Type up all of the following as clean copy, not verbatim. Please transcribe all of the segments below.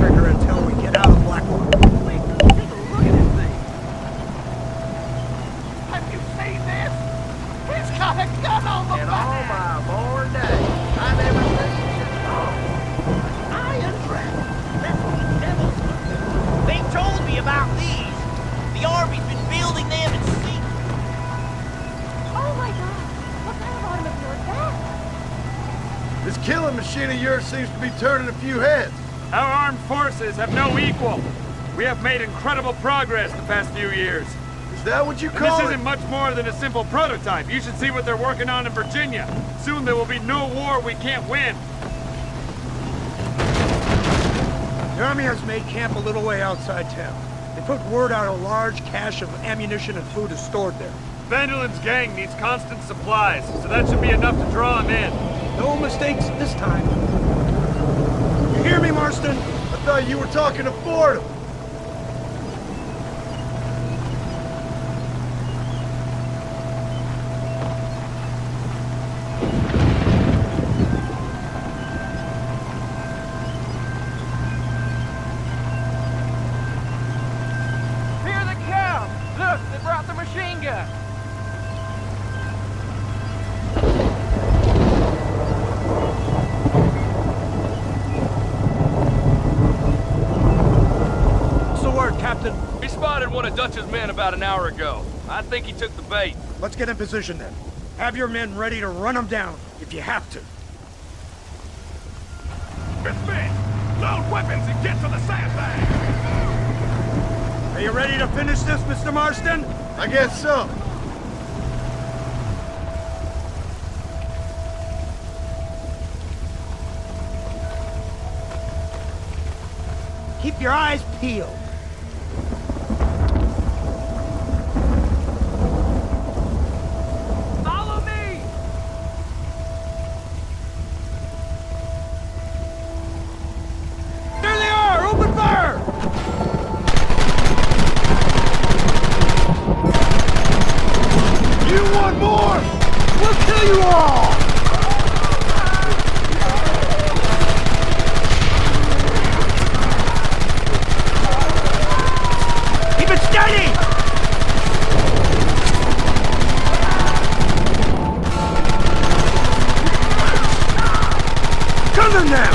trigger until we get out of Blackwater. Wait, take a look at this thing. Have you seen this? He's got a gun on the In back. all my born days, I never seen this before. Iron Dragon. That's what the devils do. They told me about these. The Army's been building them in secret. Oh my god! What kind of automobile is that? This killing machine of yours seems to be turning a few heads. Our armed forces have no equal. We have made incredible progress the past few years. Is that what you And call this it? isn't much more than a simple prototype. You should see what they're working on in Virginia. Soon there will be no war we can't win. The Army has made camp a little way outside town. They put word out a large cache of ammunition and food is stored there. Linde's gang needs constant supplies, so that should be enough to draw them in. No mistakes this time. You hear me, Marston? I thought you were talking to Fordham. Here they come. Look, they brought the machine gun. What's the word, Captain? We spotted one of Dutch's men about an hour ago. I think he took the bait. Let's get in position then. Have your men ready to run them down if you have to. Dismiss! Load weapons and get to the sandbag! Are you ready to finish this, Mr. Marston? I guess so. Keep your eyes peeled. Follow me. There they are! Open fire! You want more? We'll kill you all! Keep it steady! Cover now!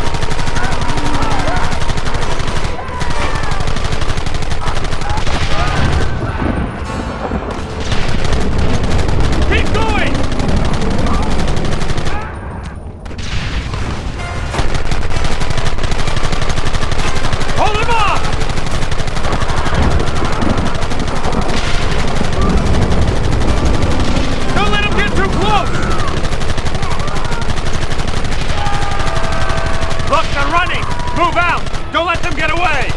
Keep going! Hold him off! Don't let him get too close! Look, they're running! Move out! Don't let them get away!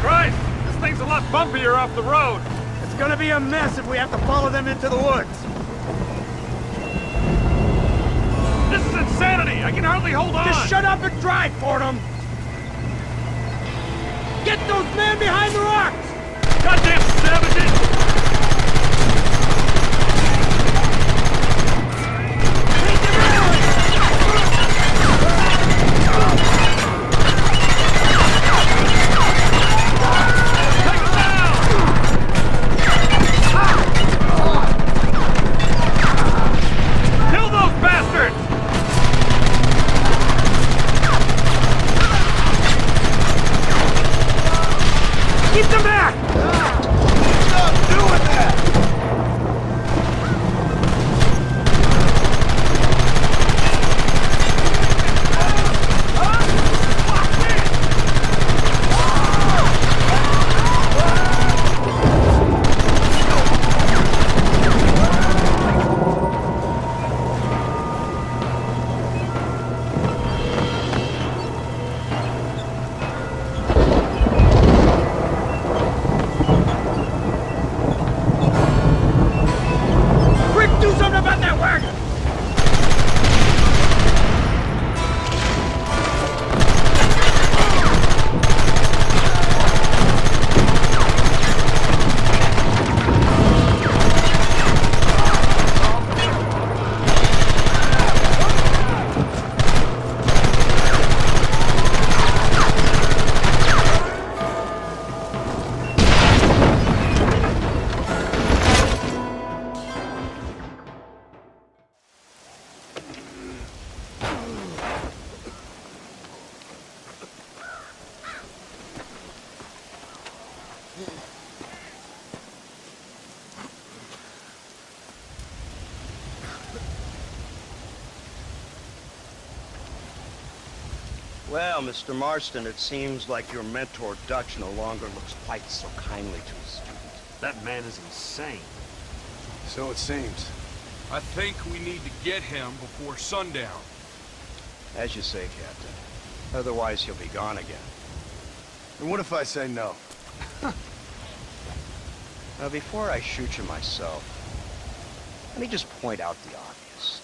Christ! This thing's a lot bumpier off the road! It's gonna be a mess if we have to follow them into the woods. This is insanity! I can hardly hold on! Just shut up and drive, Fordham! Get those men behind the rocks! Goddamn savages! Take them down! Kill those bastards! Keep them back! Well, Mr. Marston, it seems like your mentor Dutch no longer looks quite so kindly to his student. That man is insane. So it seems. I think we need to get him before sundown. As you say, Captain. Otherwise, he'll be gone again. And what if I say no? Now, before I shoot you myself, let me just point out the obvious.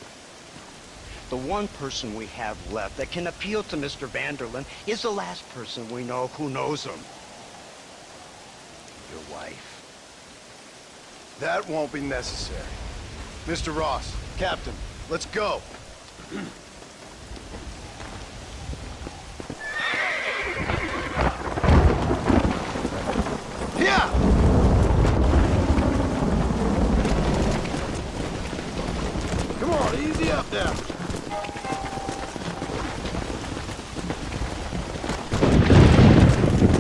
The one person we have left that can appeal to Mr. Vanderlyn is the last person we know who knows him. Your wife. That won't be necessary. Mr. Ross, Captain, let's go. Yeah! Come on, easy up now.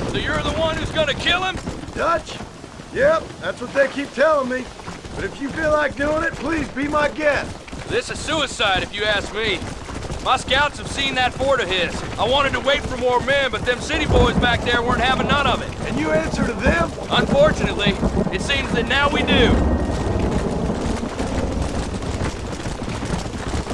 So you're the one who's gonna kill him? Dutch? Yep, that's what they keep telling me. But if you feel like doing it, please be my guest. This is suicide, if you ask me. My scouts have seen that fort of his. I wanted to wait for more men, but them city boys back there weren't having none of it. And you answer to them? Unfortunately, it seems that now we do.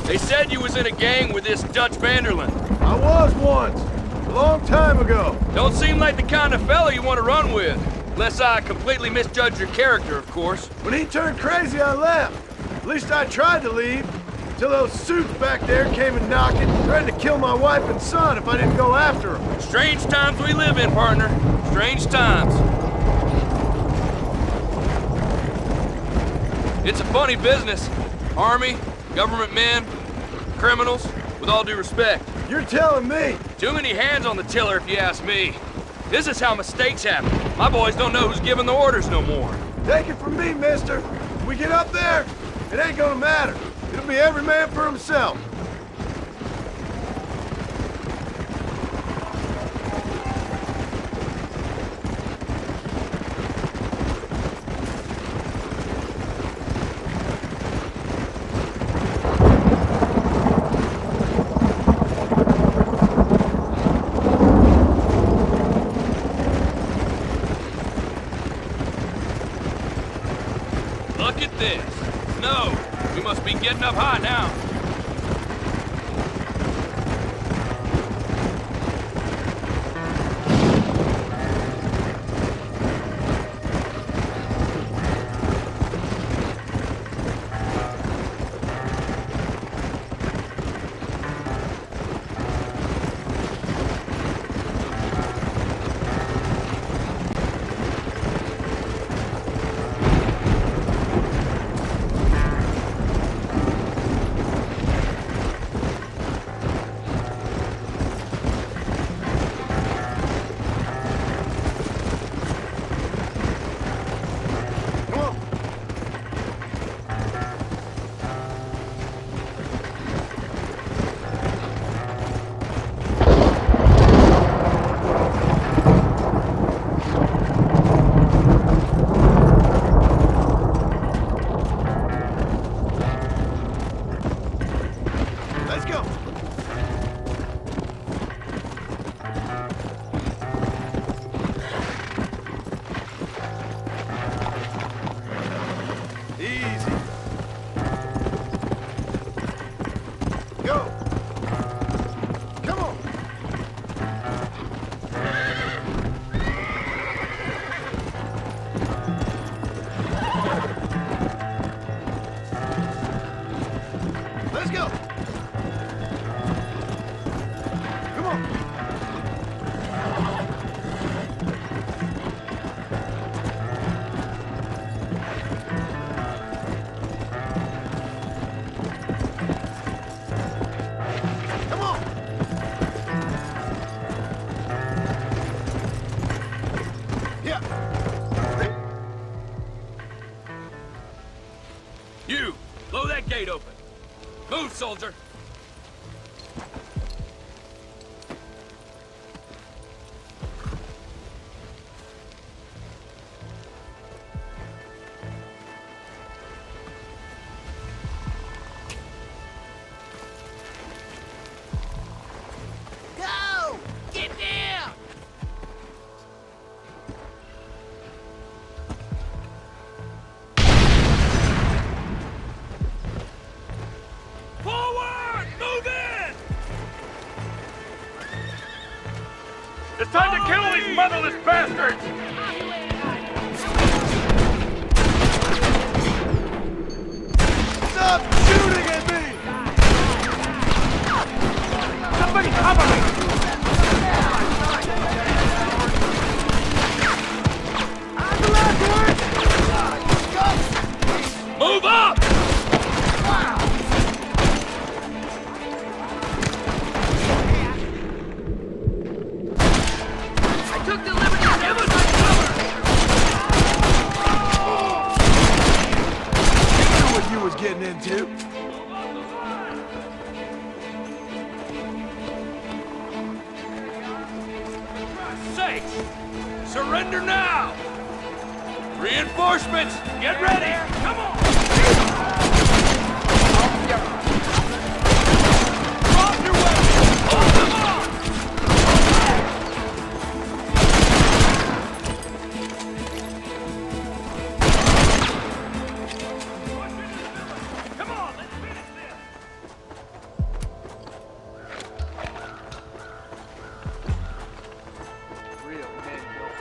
They said you was in a gang with this Dutch Vanderlyn. I was once. A long time ago. Don't seem like the kind of fella you want to run with. Unless I completely misjudged your character, of course. When he turned crazy, I left. At least I tried to leave. Until those suits back there came and knocking, threatened to kill my wife and son if I didn't go after them. Strange times we live in, partner. Strange times. It's a funny business. Army, government men, criminals, with all due respect. You're telling me? Too many hands on the tiller, if you ask me. This is how mistakes happen. My boys don't know who's giving the orders no more. Take it from me, mister. When we get up there, it ain't gonna matter. It'll be every man for himself. Look at this. Snow. We must be getting up high now. You! Blow that gate open! Move, soldier! Go! It's time to kill these motherless bastards! Stop shooting at me! Somebody cover me! Move up! I took the liberty to give us cover! You knew what you was getting into. Sakes! Surrender now! Reinforcements! Get ready! Come on! Drop your weapons! Hold them on! Come on, let's finish this! Real men don't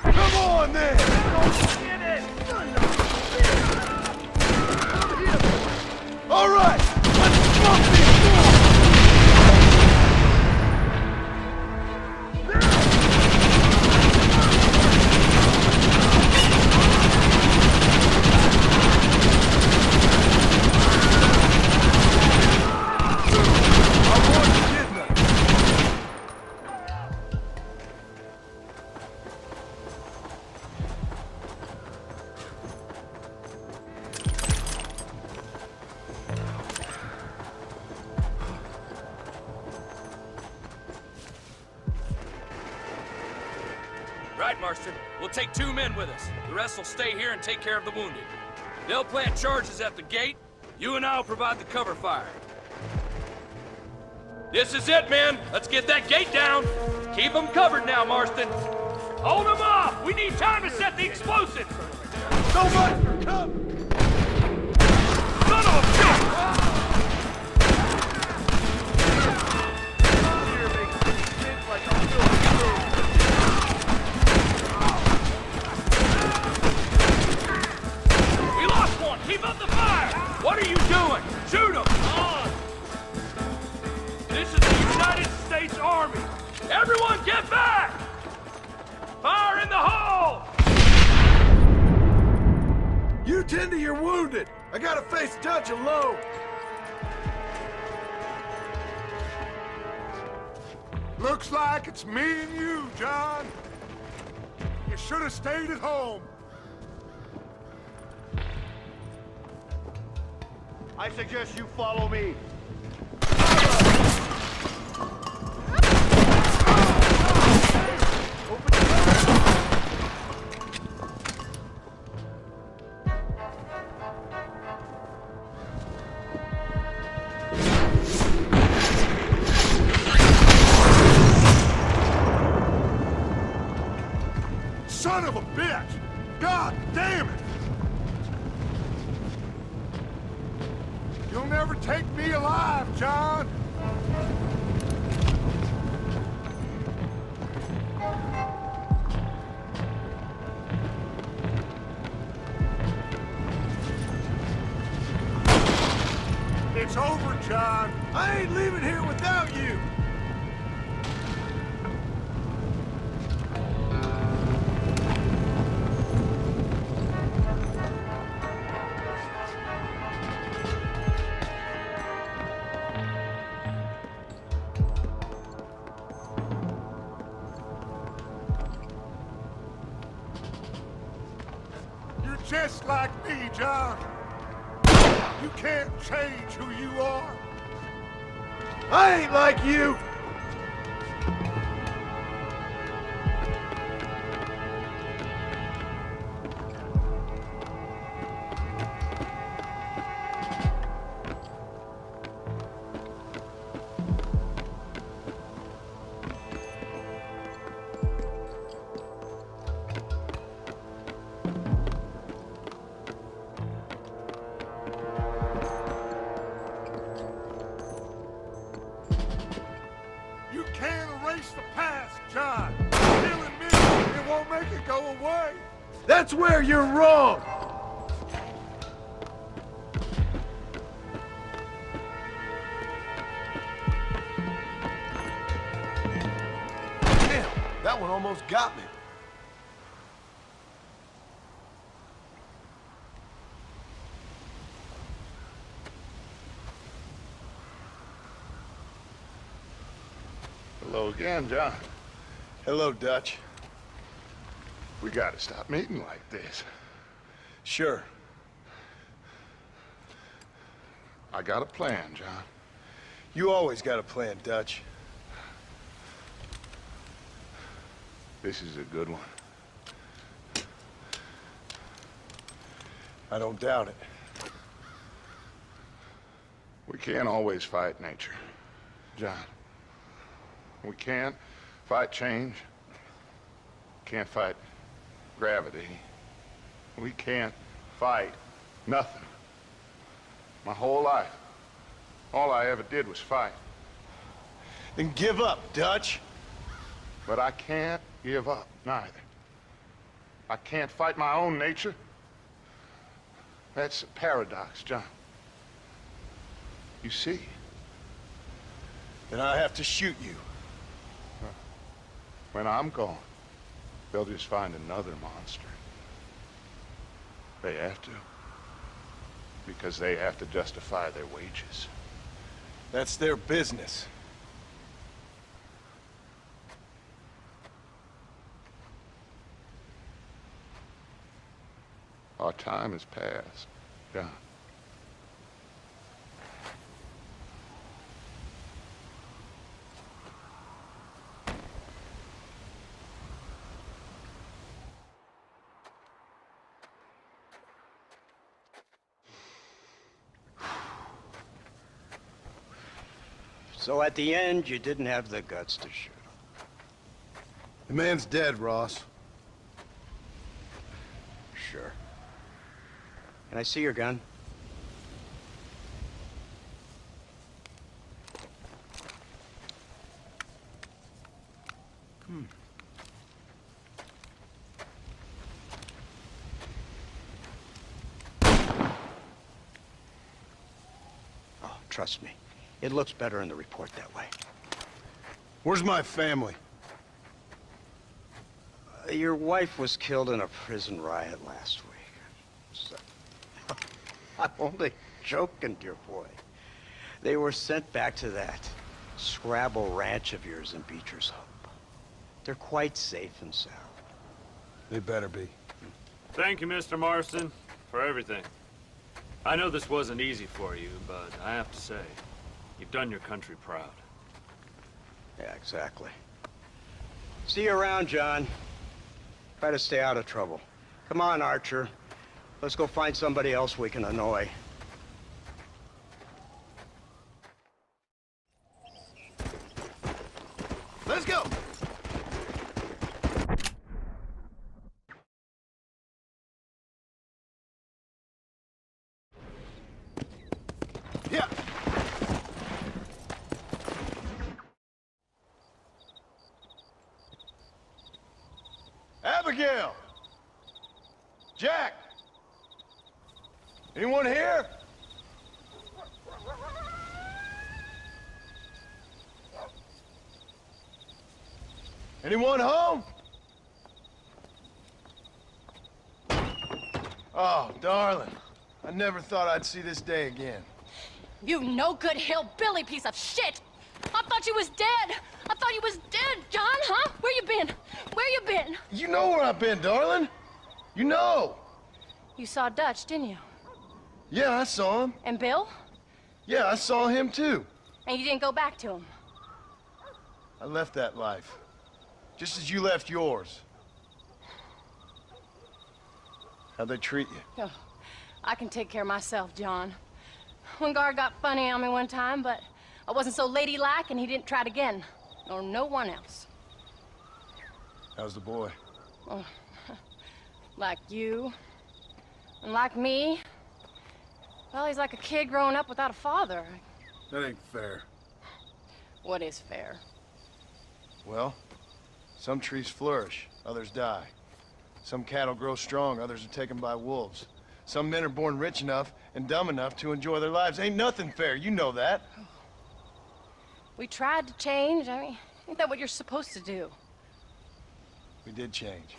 Come on then! All right, let's smoke these fools! I warned you, didn't I? Right, Marston. We'll take 2 men with us. The rest will stay here and take care of the wounded. They'll plant charges at the gate. You and I will provide the cover fire. This is it, men. Let's get that gate down. Keep them covered now, Marston. Hold them off. We need time to set the explosives. So much for cover! Son of a bitch! Here makes me think like I'm feeling We lost one. Keep up the fire. What are you doing? Shoot them. This is the United States Army. Everyone get back! Fire in the hole! You tend to your wounded. I gotta face Dutch alone. Looks like it's me and you, John. You should have stayed at home. I suggest you follow me. Son of a bitch! God damn it! You'll never take me alive, John! It's over, John! I ain't leaving here without you. You're just like me, John! You can't change who you are! I ain't like you. go away. That's where you're wrong! Damn, that one almost got me. Hello again, John. Hello, Dutch. We gotta stop meeting like this. Sure. I got a plan, John. You always got a plan, Dutch. This is a good one. I don't doubt it. We can't always fight nature, John. We can't fight change. Can't fight gravity. We can't fight nothing. My whole life, all I ever did was fight. Then give up, Dutch. But I can't give up, neither. I can't fight my own nature. That's a paradox, John. You see? Then I have to shoot you. When I'm gone, they'll just find another monster. They have to. Because they have to justify their wages. That's their business. Our time has passed, John. So at the end, you didn't have the guts to shoot him. The man's dead, Ross. Sure. Can I see your gun? Oh, trust me. It looks better in the report that way. Where's my family? Your wife was killed in a prison riot last week. So, I'm only joking, dear boy. They were sent back to that Scrabble ranch of yours in Beecher's Hope. They're quite safe and sound. They better be. Thank you, Mr. Marston, for everything. I know this wasn't easy for you, but I have to say, you've done your country proud. Yeah, exactly. See you around, John. Try to stay out of trouble. Come on, Archer. Let's go find somebody else we can annoy. Let's go! Yeah! Abigail! Jack! Anyone here? Anyone home? Oh, darling. I never thought I'd see this day again. You no good hillbilly piece of shit! I thought you was dead! I thought you was dead, John, huh? Where you been? Where you been? You know where I've been, darling. You know. You saw Dutch, didn't you? Yeah, I saw him. And Bill? Yeah, I saw him too. And you didn't go back to him? I left that life. Just as you left yours. How'd they treat you? Oh, I can take care of myself, John. One guard got funny on me one time, but I wasn't so ladylike and he didn't try it again. Nor no one else. How's the boy? Oh, like you. And like me. Well, he's like a kid growing up without a father. That ain't fair. What is fair? Well, some trees flourish, others die. Some cattle grow strong, others are taken by wolves. Some men are born rich enough and dumb enough to enjoy their lives. Ain't nothing fair, you know that. We tried to change. I mean, ain't that what you're supposed to do? We did change.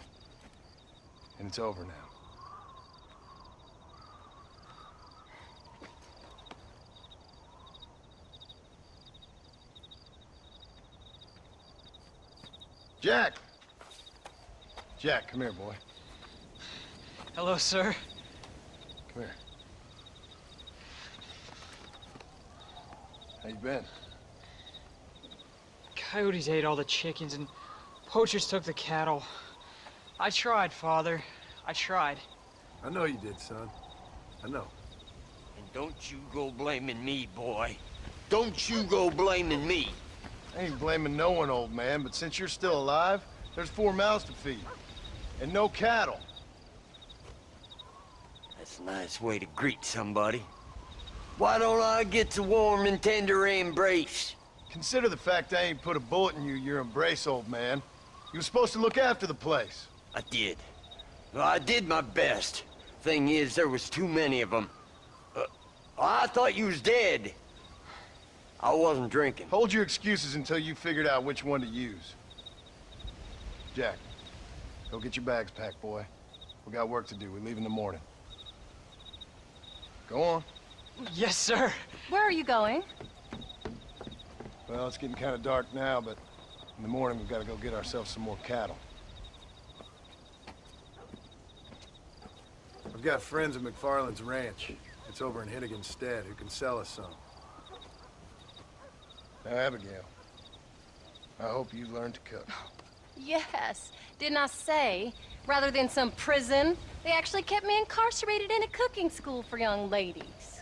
And it's over now. Jack! Jack, come here, boy. Hello, sir. Come here. How you been? Coyotes ate all the chickens and poachers took the cattle. I tried, Father. I tried. I know you did, son. I know. And don't you go blaming me, boy. Don't you go blaming me. I ain't blaming no one, old man, but since you're still alive, there's 4 mouths to feed. And no cattle. That's a nice way to greet somebody. Why don't I get a warm and tender embrace? Consider the fact I ain't put a bullet in your embrace, old man. You were supposed to look after the place. I did. Well, I did my best. Thing is, there was too many of them. I thought you was dead. I wasn't drinking. Hold your excuses until you figured out which one to use. Jack, go get your bags packed, boy. We got work to do. We leave in the morning. Go on. Yes, sir. Where are you going? Well, it's getting kind of dark now, but in the morning we've got to go get ourselves some more cattle. I've got friends at McFarland's ranch. It's over in Hennigan's stead who can sell us some. Now, Abigail, I hope you learn to cook. Yes. Didn't I say, rather than some prison, they actually kept me incarcerated in a cooking school for young ladies.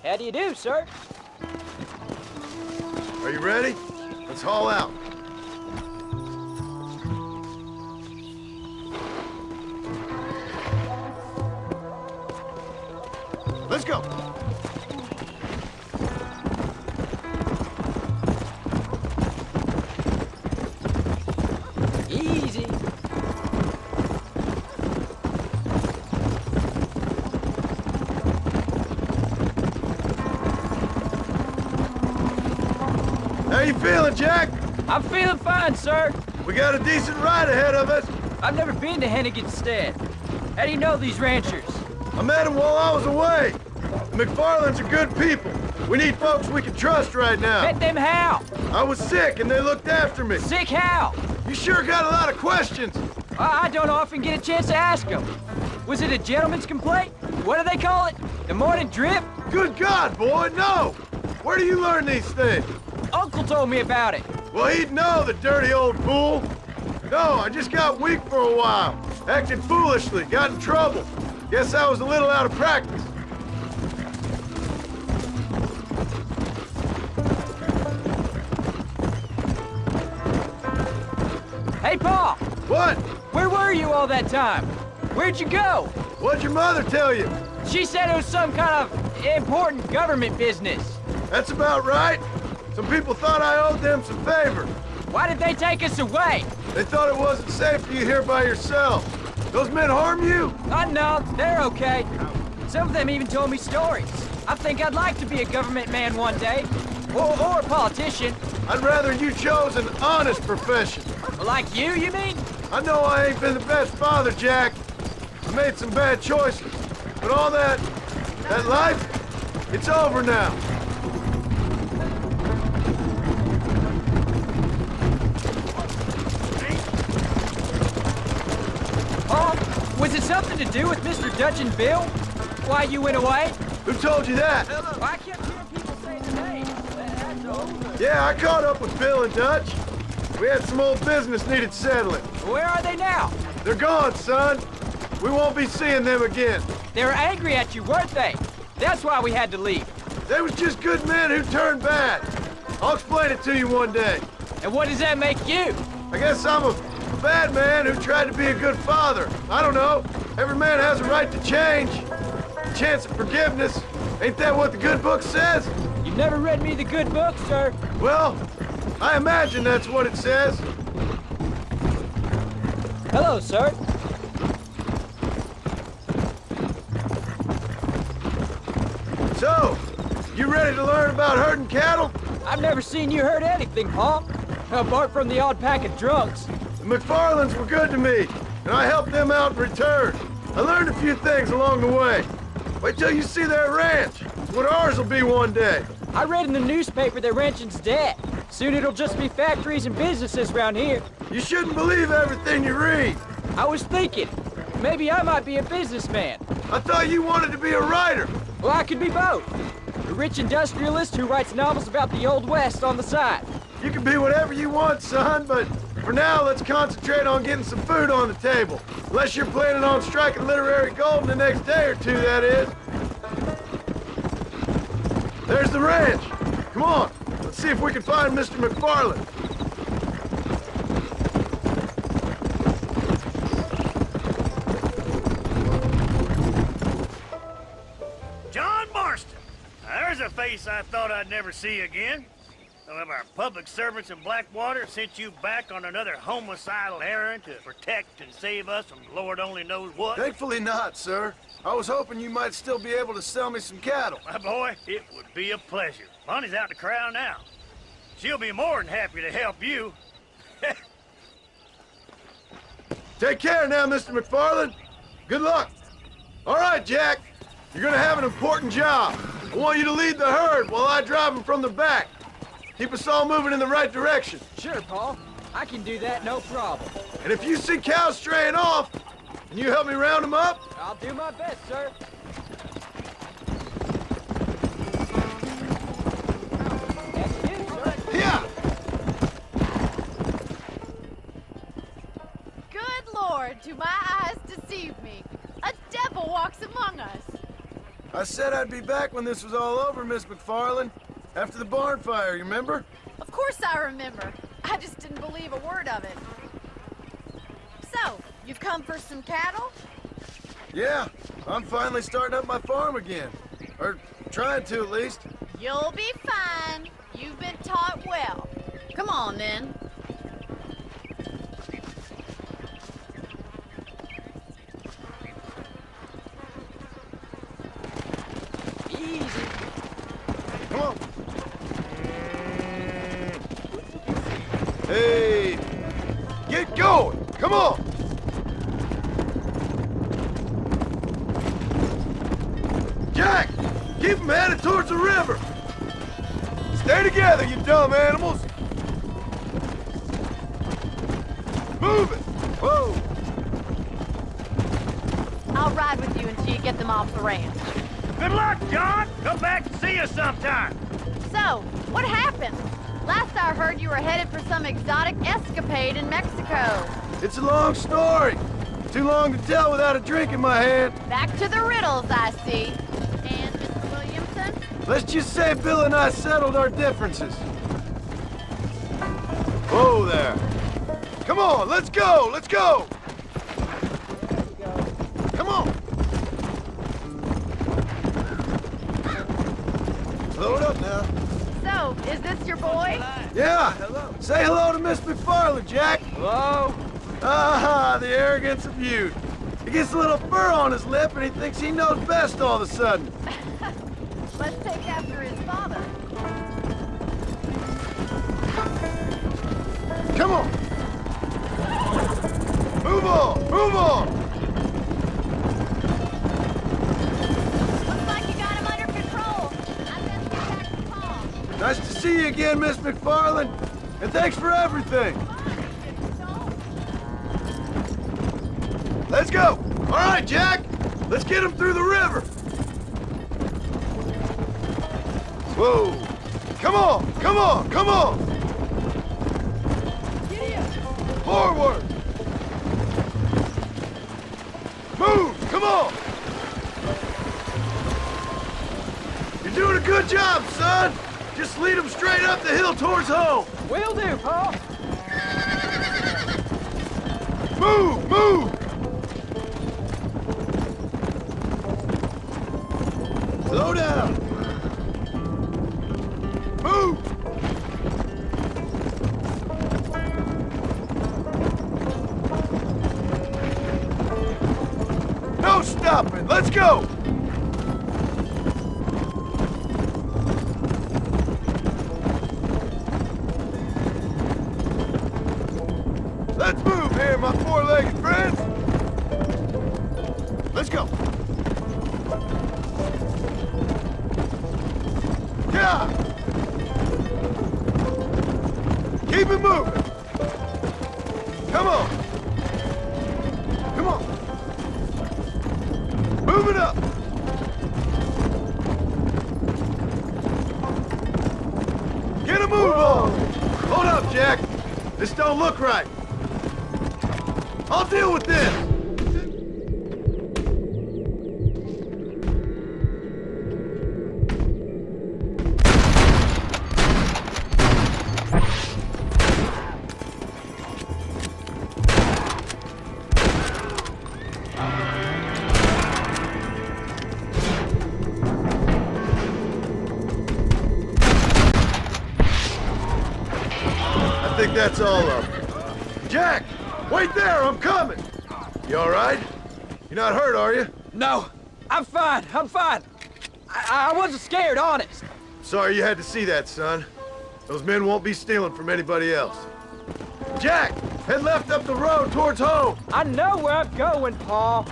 How do you do, sir? Are you ready? Let's haul out. Let's go. Easy. How you feeling, Jack? I'm feeling fine, sir. We got a decent ride ahead of us. I've never been to Hennigan's stead. How do you know these ranchers? I met them while I was away. The McFarlands are good people. We need folks we can trust right now. Met them how? I was sick and they looked after me. Sick how? You sure got a lot of questions. I don't often get a chance to ask them. Was it a gentleman's complaint? What do they call it? The morning drip? Good God, boy, no! Where do you learn these things? Uncle told me about it. Well, he'd know, the dirty old fool. No, I just got weak for a while. Acted foolishly, got in trouble. Guess I was a little out of practice. Hey, Pa! What? Where were you all that time? Where'd you go? What'd your mother tell you? She said it was some kind of important government business. That's about right. Some people thought I owed them some favor. Why did they take us away? They thought it wasn't safe for you here by yourself. Those men harm you? No, they're okay. Some of them even told me stories. I think I'd like to be a government man one day. Or a politician. I'd rather you chose an honest profession. Like you mean? I know I ain't been the best father, Jack. I made some bad choices. But all that life, it's over now. Was it something to do with Mr. Dutch and Bill? Why you went away? Who told you that? Well, I kept hearing people say the name. That's over. Yeah, I caught up with Bill and Dutch. We had some old business needed settling. Where are they now? They're gone, son. We won't be seeing them again. They were angry at you, weren't they? That's why we had to leave. They was just good men who turned bad. I'll explain it to you one day. And what does that make you? I guess I'm a bad man who tried to be a good father. I don't know. Every man has a right to change. A chance of forgiveness. Ain't that what the good book says? You've never read me the good book, sir. Well, I imagine that's what it says. Hello, sir. So, you ready to learn about herding cattle? I've never seen you hurt anything, Pa. Apart from the odd pack of drunks. The McFarlands were good to me, and I helped them out in return. I learned a few things along the way. Wait till you see their ranch. It's what ours will be one day. I read in the newspaper that ranching's dead. Soon it'll just be factories and businesses around here. You shouldn't believe everything you read. I was thinking, maybe I might be a businessman. I thought you wanted to be a writer. Well, I could be both. A rich industrialist who writes novels about the Old West on the side. You can be whatever you want, son, but for now, let's concentrate on getting some food on the table. Unless you're planning on striking literary gold in the next day or two, that is. There's the ranch. Come on, let's see if we can find Mr. McFarland. John Marston. Now, there's a face I thought I'd never see again. Some of our public servants in Blackwater sent you back on another homicidal errand to protect and save us from Lord only knows what. Thankfully not, sir. I was hoping you might still be able to sell me some cattle. My boy, it would be a pleasure. Bonnie's out to corral now. She'll be more than happy to help you. Take care now, Mr. McFarland. Good luck. All right, Jack. You're gonna have an important job. I want you to lead the herd while I drive them from the back. Keep us all moving in the right direction. Sure, Paul. I can do that, no problem. And if you see cows straying off, can you help me round them up? I'll do my best, sir. That's it, sir. Yeah. Good Lord, do my eyes deceive me? A devil walks among us. I said I'd be back when this was all over, Miss McFarland. After the barn fire, you remember? Of course I remember. I just didn't believe a word of it. So, you've come for some cattle? Yeah, I'm finally starting up my farm again. Or trying to, at least. You'll be fine. You've been taught well. Come on, then. Easy. Come on. Hey, get going. Come on. Jack, keep them headed towards the river. Stay together, you dumb animals. Move it. Whoa. I'll ride with you until you get them off the ranch. Good luck, John. Come back and see us sometime. So, what happened? Last I heard you were headed for some exotic escapade in Mexico. It's a long story. Too long to tell without a drink in my hand. Back to the riddles, I see. And Mr. Williamson? Let's just say Bill and I settled our differences. Whoa there. Come on, let's go, let's go. Come on. Slow it up now. So, is this your boy? Yeah. Hello. Say hello to Miss McFarland, Jack. Hello. Ah, the arrogance of youth. He gets a little fur on his lip and he thinks he knows best all of a sudden. Let's take after his father. Come on. Move on! Move on! Looks like you got him under control. I best get back to Paul. Nice to see you again, Miss McFarland. And thanks for everything. Let's go! All right, Jack! Let's get him through the river! Whoa! Come on! Come on! Come on! Forward! Move! Come on! You're doing a good job, son! Just lead them straight up the hill towards home! Will do, Paul! Move! Move! Slow down! Move! No stopping! Let's go! Let's move here, my four-legged friends! Let's go! Yeah! Keep it moving! Come on! Come on! Move it up! Get a move on! Hold up, Jack! This don't look right! I'll deal with this! I think that's all of them. Jack! Wait there! I'm coming! You all right? You're not hurt, are you? No, I'm fine. I'm fine. I wasn't scared, honest. Sorry you had to see that, son. Those men won't be stealing from anybody else. Jack! Head left up the road towards home! I know where I'm going, Paul.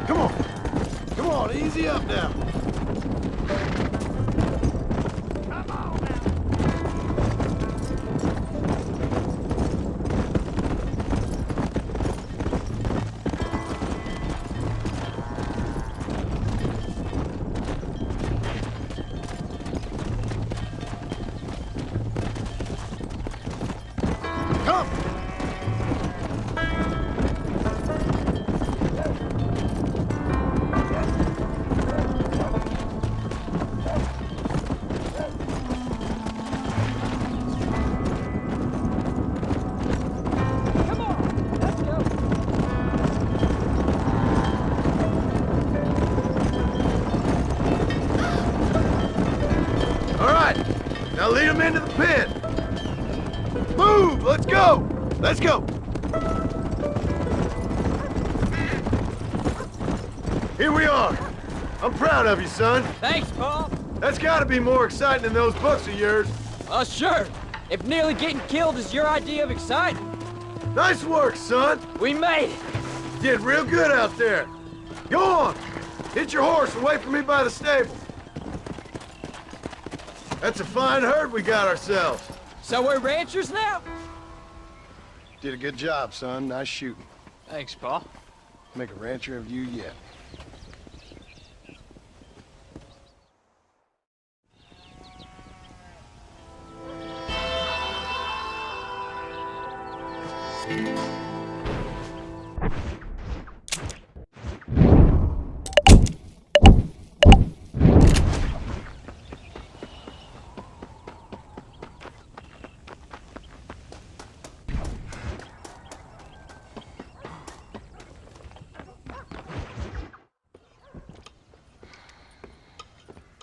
Come on! Come on, easy up now! Now lead them into the pen. Move! Let's go! Let's go! Here we are. I'm proud of you, son. Thanks, Paul. That's gotta be more exciting than those books of yours. Sure. If nearly getting killed is your idea of exciting. Nice work, son. We made it. You did real good out there. Go on. Hit your horse and wait for me by the stable. That's a fine herd we got ourselves. So we're ranchers now? Did a good job, son. Nice shooting. Thanks, Paul. Make a rancher of you yet.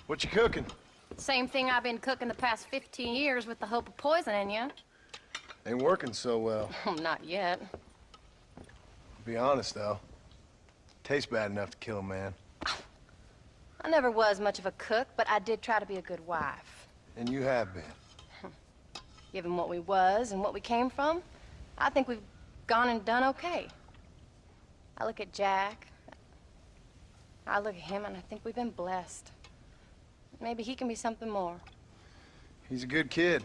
What you cooking? Same thing I've been cooking the past 15 years with the hope of poisoning you. Ain't working so well. Not yet. Be honest, though. Tastes bad enough to kill a man. I never was much of a cook, but I did try to be a good wife. And you have been. Given what we was and what we came from, I think we've gone and done okay. I look at Jack, I look at him, and I think we've been blessed. Maybe he can be something more. He's a good kid.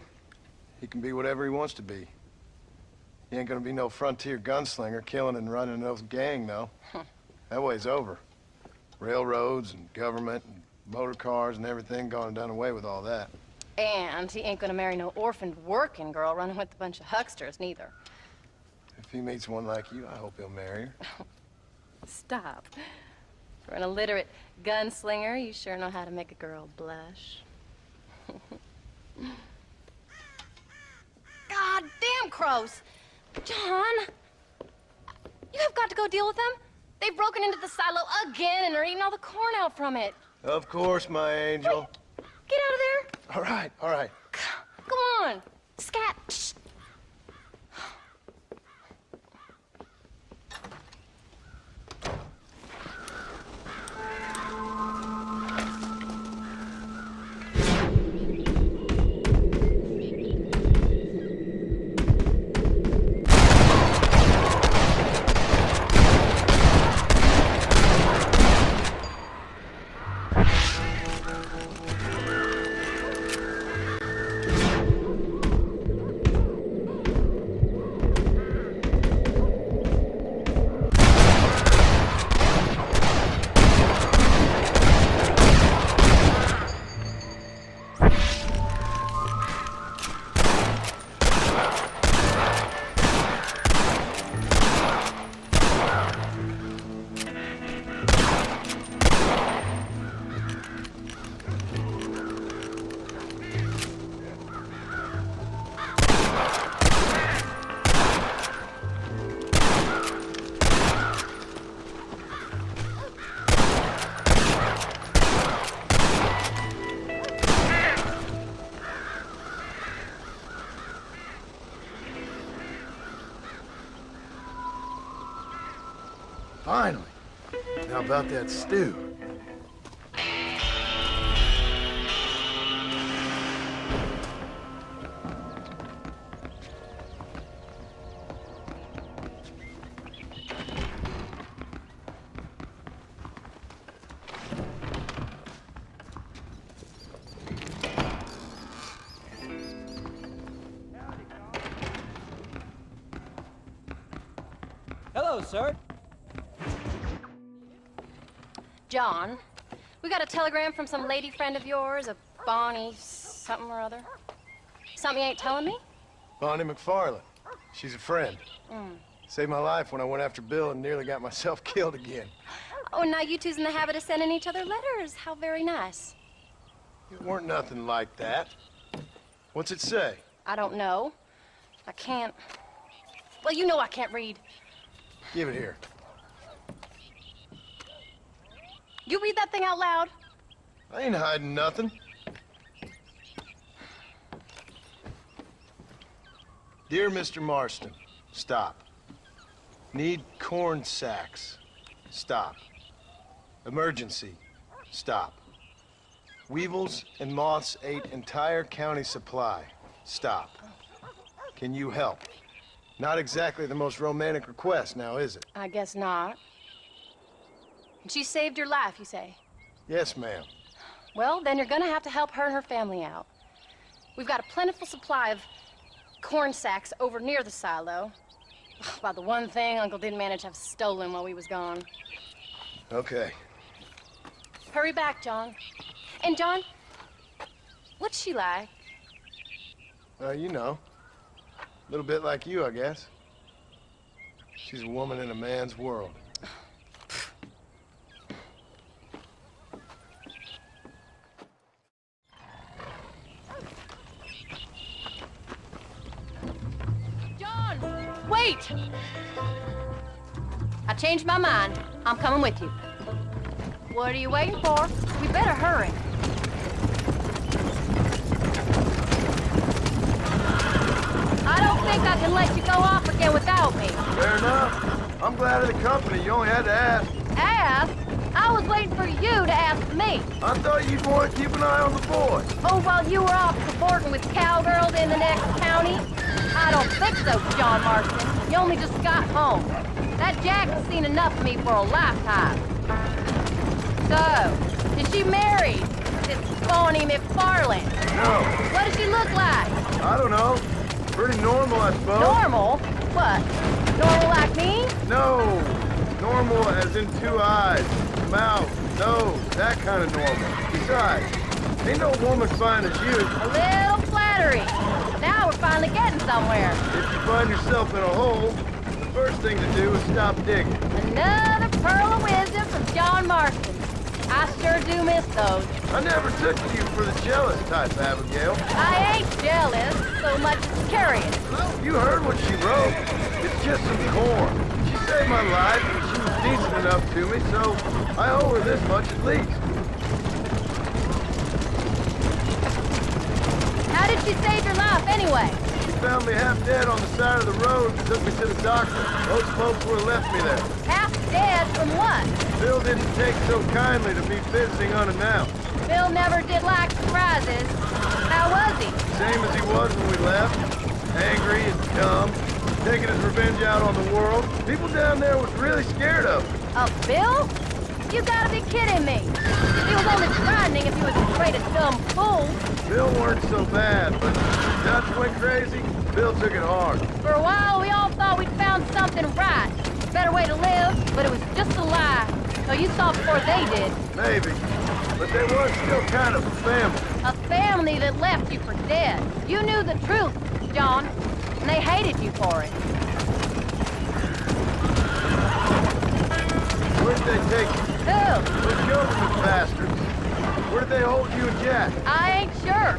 He can be whatever he wants to be. He ain't gonna be no frontier gunslinger killing and running no gang, though. That way's over. Railroads and government and motor cars and everything gone and done away with all that. And he ain't gonna marry no orphaned working girl running with a bunch of hucksters, neither. If he meets one like you, I hope he'll marry her. Stop. For an illiterate gunslinger, you sure know how to make a girl blush. God damn crows! John! You have got to go deal with them. They've broken into the silo again and are eating all the corn out from it. Of course, my angel. Wait, get out of there. All right, all right. Go on. Scat. Shh. Finally. How about that stew? Hello, sir. John, we got a telegram from some lady friend of yours, a Bonnie something or other. Something you ain't telling me? Bonnie McFarland. She's a friend. Saved my life when I went after Bill and nearly got myself killed again. Oh, now you two's in the habit of sending each other letters. How very nice. It weren't nothing like that. What's it say? I don't know. I can't... Well, you know I can't read. Give it here. You read that thing out loud? I ain't hiding nothing. Dear Mr. Marston, stop. Need corn sacks. Stop. Emergency. Stop. Weevils and moths ate entire county supply. Stop. Can you help? Not exactly the most romantic request now, is it? I guess not. She saved your life, you say? Yes, ma'am. Well, then you're gonna have to help her and her family out. We've got a plentiful supply of corn sacks over near the silo. About the one thing Uncle didn't manage to have stolen while we was gone. Okay. Hurry back, John. And John, what's she like? You know. A little bit like you, I guess. She's a woman in a man's world. Wait! I changed my mind. I'm coming with you. What are you waiting for? We better hurry. I don't think I can let you go off again without me. Fair enough. I'm glad of the company. You only had to ask. Ask? I was waiting for you to ask me. I thought you'd want to keep an eye on the boy. Oh, while you were off cavorting with cowgirls in the next county? I don't think so, John Marston. You only just got home. That Jack has seen enough of me for a lifetime. So, is she married? This phony McFarland? No. What does she look like? I don't know. Pretty normal, I suppose. Normal? What? Normal like me? No. Normal as in 2 eyes, mouth, nose, that kind of normal. Besides, ain't no woman fine as you. A little flattery. Now we're finally getting somewhere. If you find yourself in a hole, the first thing to do is stop digging. Another pearl of wisdom from John Marston. I sure do miss those. I never took you for the jealous type, Abigail. I ain't jealous so much as curious. You heard what she wrote. It's just some corn. She saved my life, and she was decent enough to me, so I owe her this much at least. How did she save your life anyway? She found me half dead on the side of the road and took me to the doctor. Those folks would have left me there. Half dead from what? Bill didn't take so kindly to me visiting unannounced. Bill never did like surprises. How was he? Same as he was when we left. Angry and dumb. Taking his revenge out on the world. People down there was really scared of him. Of Bill? You gotta be kidding me. He was only frightening if he was afraid of dumb fools. Bill weren't so bad, but nuts went crazy. Bill took it hard. For a while, we all thought we'd found something right. Better way to live, but it was just a lie. So you saw before they did. Maybe. But they was still kind of a family. A family that left you for dead. You knew the truth, John, and they hated you for it. Where'd they take you? Who? Those government bastards. Where did they hold you and Jack? I ain't sure.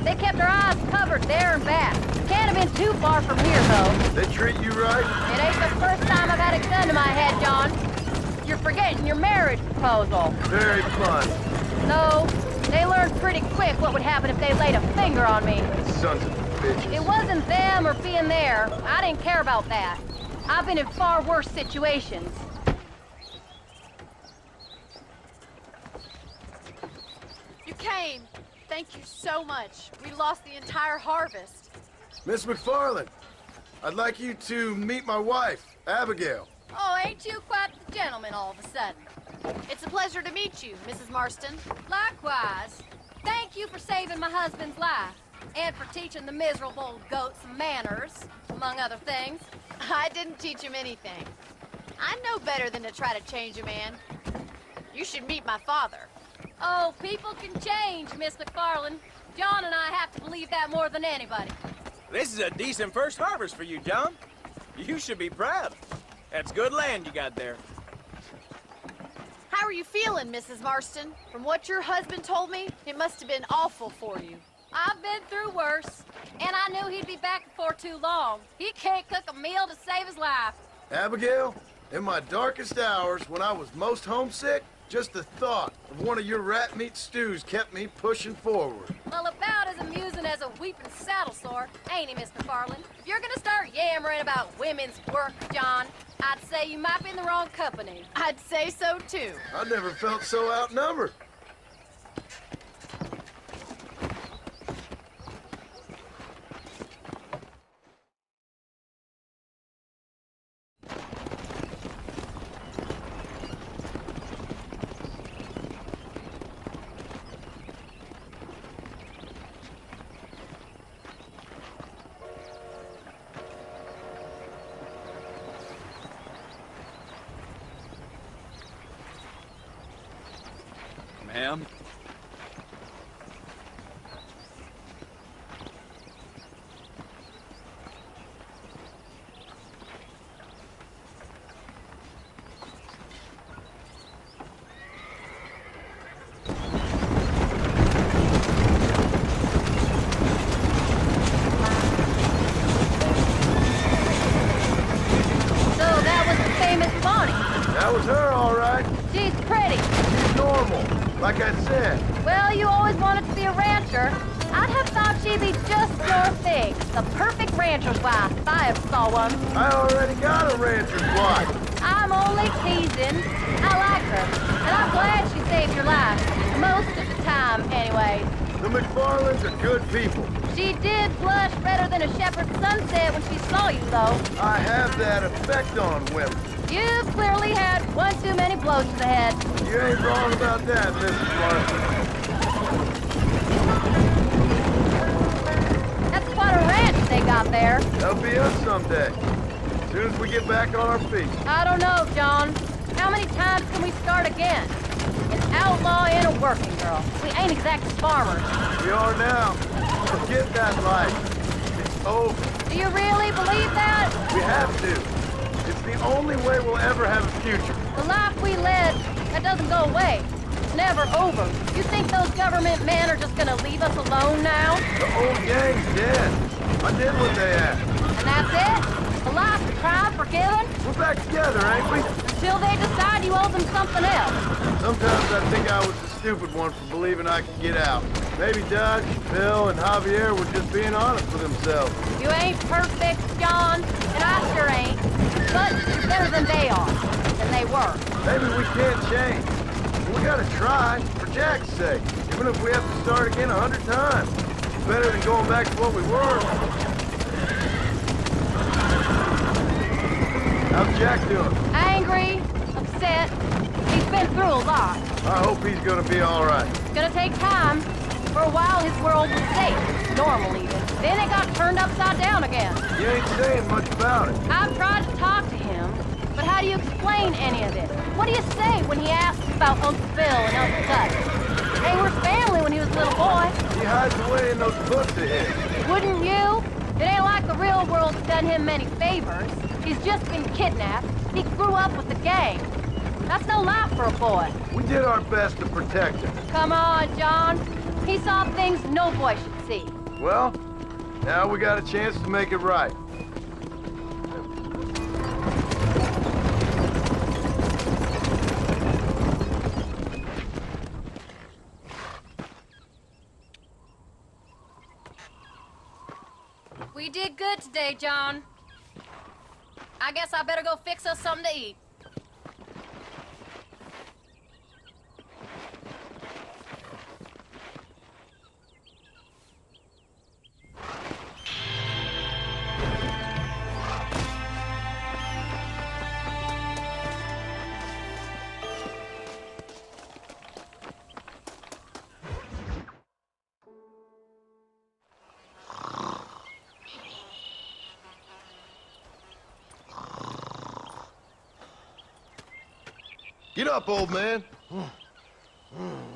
They kept their eyes covered there and back. Can't have been too far from here, though. They treat you right? It ain't the first time I've had a gun to my head, John. You're forgetting your marriage proposal. Very fun. No, they learned pretty quick what would happen if they laid a finger on me. Sons of bitches. It wasn't them or being there. I didn't care about that. I've been in far worse situations. You came. Thank you so much. We lost the entire harvest. Miss McFarland, I'd like you to meet my wife, Abigail. Oh, ain't you quite the gentleman all of a sudden? It's a pleasure to meet you, Mrs. Marston. Likewise. Thank you for saving my husband's life. And for teaching the miserable goat some manners, among other things. I didn't teach him anything. I know better than to try to change a man. You should meet my father. Oh, people can change, Miss McFarland. John and I have to believe that more than anybody. This is a decent first harvest for you, John. You should be proud. That's good land you got there. How are you feeling, Mrs. Marston? From what your husband told me, it must have been awful for you. I've been through worse, and I knew he'd be back before too long. He can't cook a meal to save his life. Abigail, in my darkest hours, when I was most homesick, just the thought of one of your rat meat stews kept me pushing forward. Well, about as amusing as a weeping saddle sore, ain't he, Miss McFarland? If you're gonna start yammering about women's work, John, I'd say you might be in the wrong company. I'd say so, too. I never felt so outnumbered. Ma'am? That was her, all right. She's pretty. She's normal, like I said. Well, you always wanted to be a rancher. I'd have thought she'd be just your thing. The perfect rancher's wife, if I ever saw one. I already got a rancher's wife. I'm only teasing. I like her, and I'm glad she saved your life. Most of the time, anyway. The McFarlands are good people. She did blush redder than a shepherd's sunset when she saw you, though. I have that effect on women. You've clearly had one too many blows to the head. You ain't wrong about that, Mrs. Marston. That's quite a ranch they got there. That'll be us someday. As soon as we get back on our feet. I don't know, John. How many times can we start again? An outlaw and a working girl. We ain't exactly farmers. We are now. Forget that life. It's over. Do you really believe that? We have to. It's the only way we'll ever have a future. The life we led, that doesn't go away. It's never over. You think those government men are just gonna leave us alone now? The old gang's dead. I did what they asked. And that's it? A life of crime forgiven? We're back together, ain't we? Until they decide you owe them something else. Sometimes I think I was the stupid one for believing I could get out. Maybe Doug, Bill, and Javier were just being honest with themselves. You ain't perfect, John, and I sure ain't. But you're better than they are. Than they were. Maybe we can't change. We gotta try, for Jack's sake. Even if we have to start again 100 times. It's better than going back to what we were. How's Jack doing? Angry, upset. He's been through a lot. I hope he's gonna be all right. It's gonna take time. For a while, his world was safe. Normal, even. Then it got turned upside down again. You ain't saying much about it. I've tried to talk to him, but how do you explain any of this? What do you say when he asks about Uncle Bill and Uncle Gus? They were family when he was a little boy. He hides away in those books of his. Wouldn't you? It ain't like the real world's done him many favors. He's just been kidnapped. He grew up with the gang. That's no life for a boy. We did our best to protect him. Come on, John. He saw things no boy should see. Well, now we got a chance to make it right. We did good today, John. I guess I better go fix us something to eat. Get up, old man.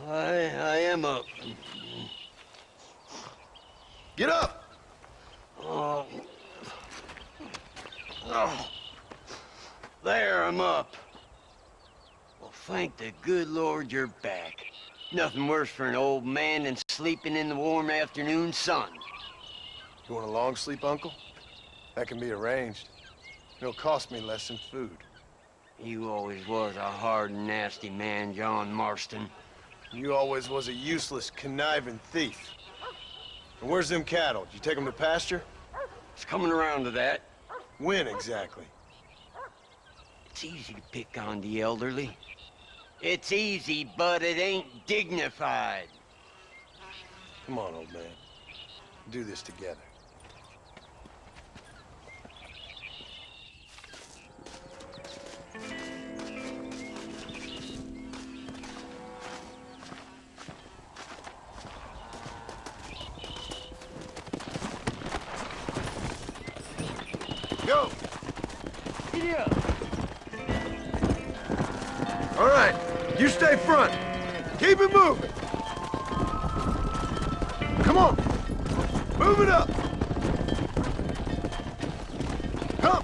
I am up. Get up! Oh. There, I'm up. Well, thank the good Lord you're back. Nothing worse for an old man than sleeping in the warm afternoon sun. You want a long sleep, Uncle? That can be arranged. It'll cost me less than food. You always was a hard and nasty man, John Marston. You always was a useless, conniving thief. And where's them cattle? Did you take them to pasture? It's coming around to that. When exactly? It's easy to pick on the elderly. It's easy, but it ain't dignified. Come on, old man. Do this together. Go! Yeah. All right, you stay front. Keep it moving. Come on. Move it up. Come.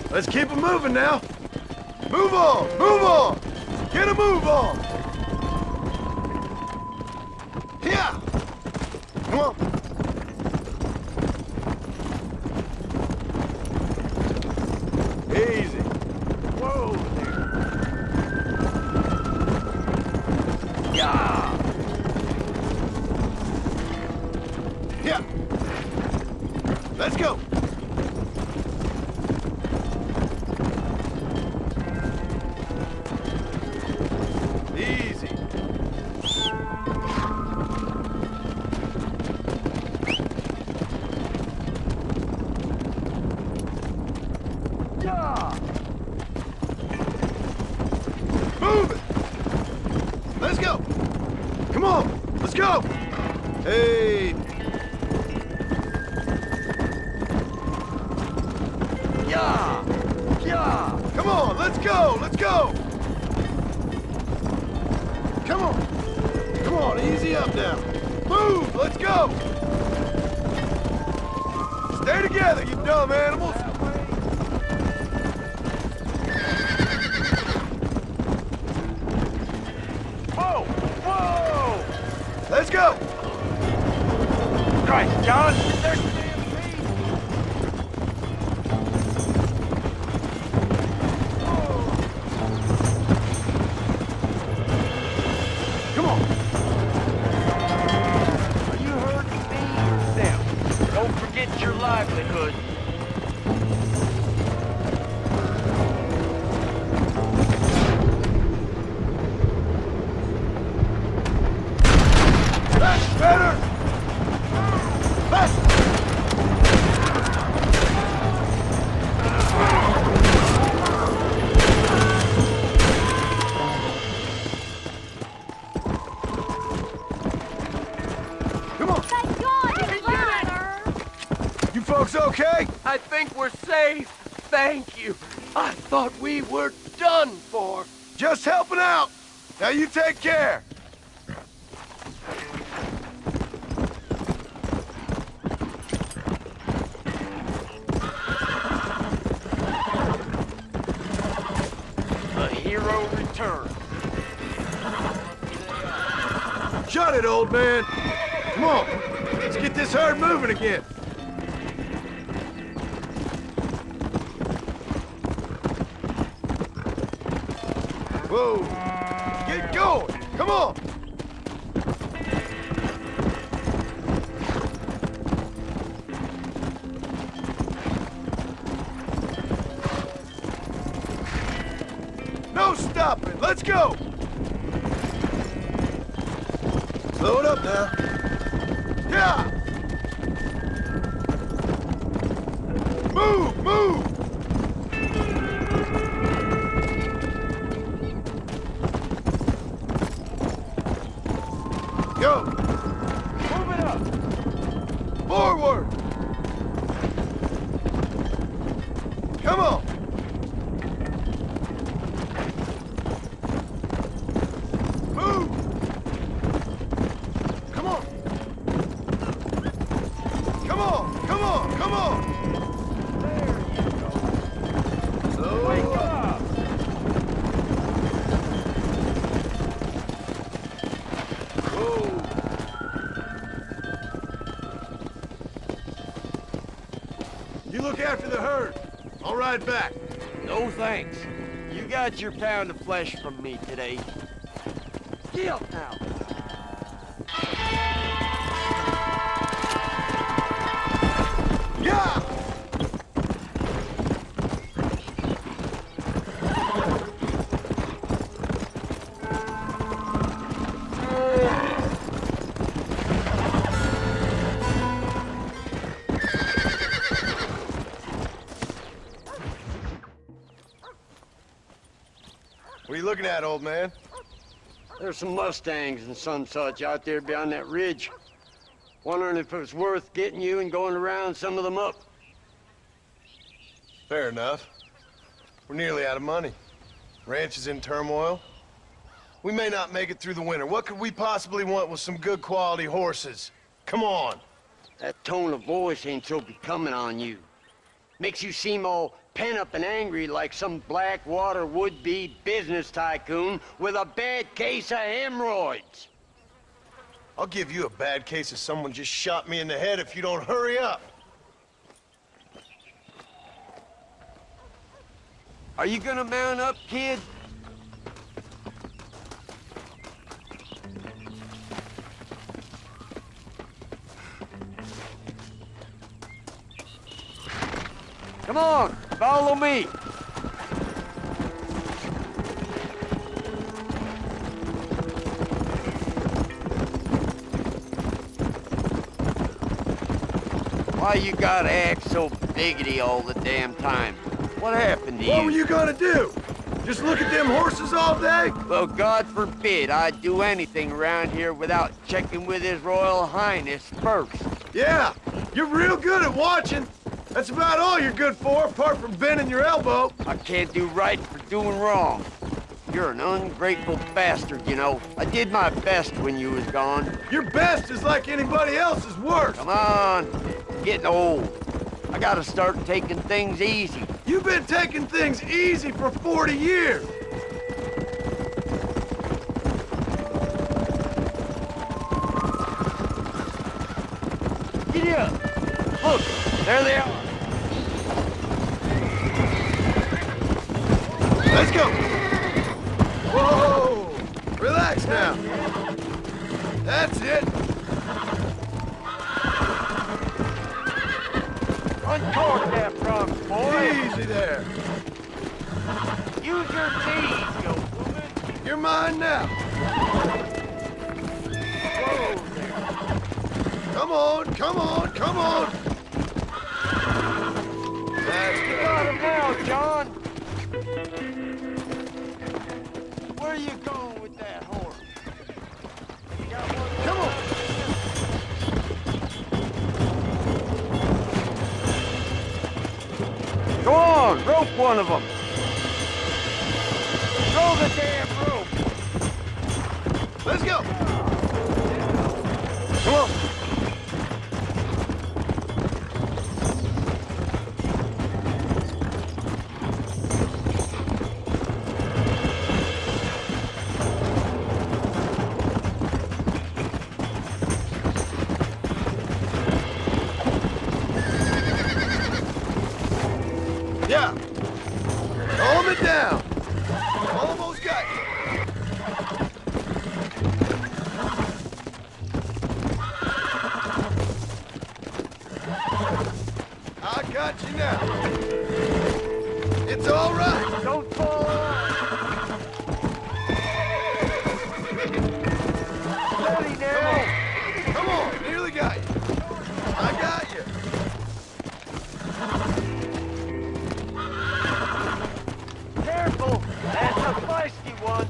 Let's keep it moving now. Move on, move on. Get a move on. Yeah. Come on. Easy. Whoa there. Yeah. Yeah. Let's go. let's go! Let's go! Come on! Come on, easy up now. Move! Let's go! Stay together, you dumb animals! Whoa! Whoa! Let's go! Christ, John! There's Come on! Are you hurting me or them? Don't forget your livelihood. That's better! That's... Come on! Thank God you did it! You folks okay? I think we're safe. Thank you. I thought we were done for. Just helping out. Now you take care. The hero returns. Shut it, old man. Come on. Let's get this herd moving again. Whoa. Get going. Come on. No stopping. Let's go. Slow it up now. Yeah. Move, move. Go. Move it up. Forward. Come on. Move. Come on. Come on. Come on. Come on. There you go. Slow up. Whoa. You look after the herd. I'll ride back. No thanks. You got your pound of flesh from me today. Get up now. Yeah! What are you looking at, old man? There's some Mustangs and some such out there beyond that ridge. Wondering if it was worth getting you and going around some of them up. Fair enough. We're nearly out of money. Ranch is in turmoil. We may not make it through the winter. What could we possibly want with some good quality horses? Come on. That tone of voice ain't so becoming on you. Makes you seem all pent up and angry like some Blackwater would-be business tycoon with a bad case of hemorrhoids. I'll give you a bad case of someone just shot me in the head if you don't hurry up. Are you gonna mount up, kid? Come on, follow me. Why you gotta act so biggity all the damn time? What happened to you? What were you gonna do? Just look at them horses all day? Well, God forbid I'd do anything around here without checking with His Royal Highness first. Yeah, you're real good at watching. That's about all you're good for, apart from bending your elbow. I can't do right for doing wrong. You're an ungrateful bastard, you know. I did my best when you was gone. Your best is like anybody else's worst. Come on, I'm getting old. I gotta start taking things easy. You've been taking things easy for 40 years. Giddy up. Look, there they are. Let's go. Whoa! Relax now. That's it. Uncork that front, boy. Easy there. Use your knees, you woman. You're mine now. Whoa there. Come on, come on, come on. You got him now, John. Where are you going with that horse? You got one? Come on. Go on, rope one of them. Throw the damn rope. Let's go. Come on. Yeah. Calm it down. Almost got you. I got you now. It's all right. Don't fall off. Steady now. Come on. Nearly got you. I got you. Careful. That's a feisty one.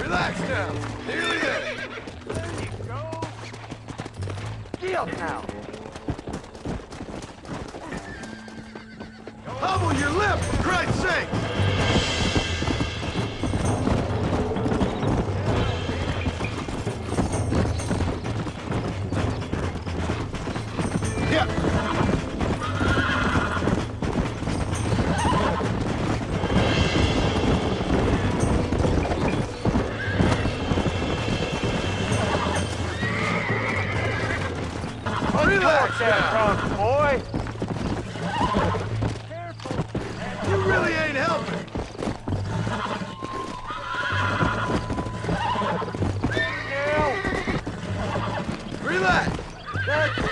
Relax now. Nearly there. There you go. Get up now. Hobble your lip, for Christ's sake! Yeah. Relax That now. front, boy. You really ain't helping. Relax. That's it.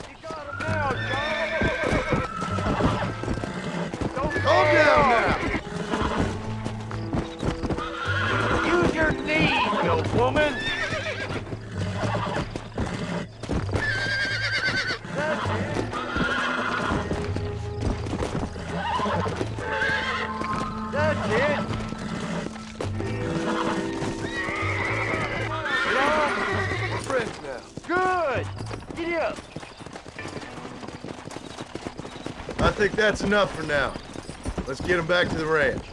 You got him now, John. Don't Calm down now. Use your knees, you woman. That's it. That's it. We're friends now. Good. Get up. I think that's enough for now. Let's get him back to the ranch.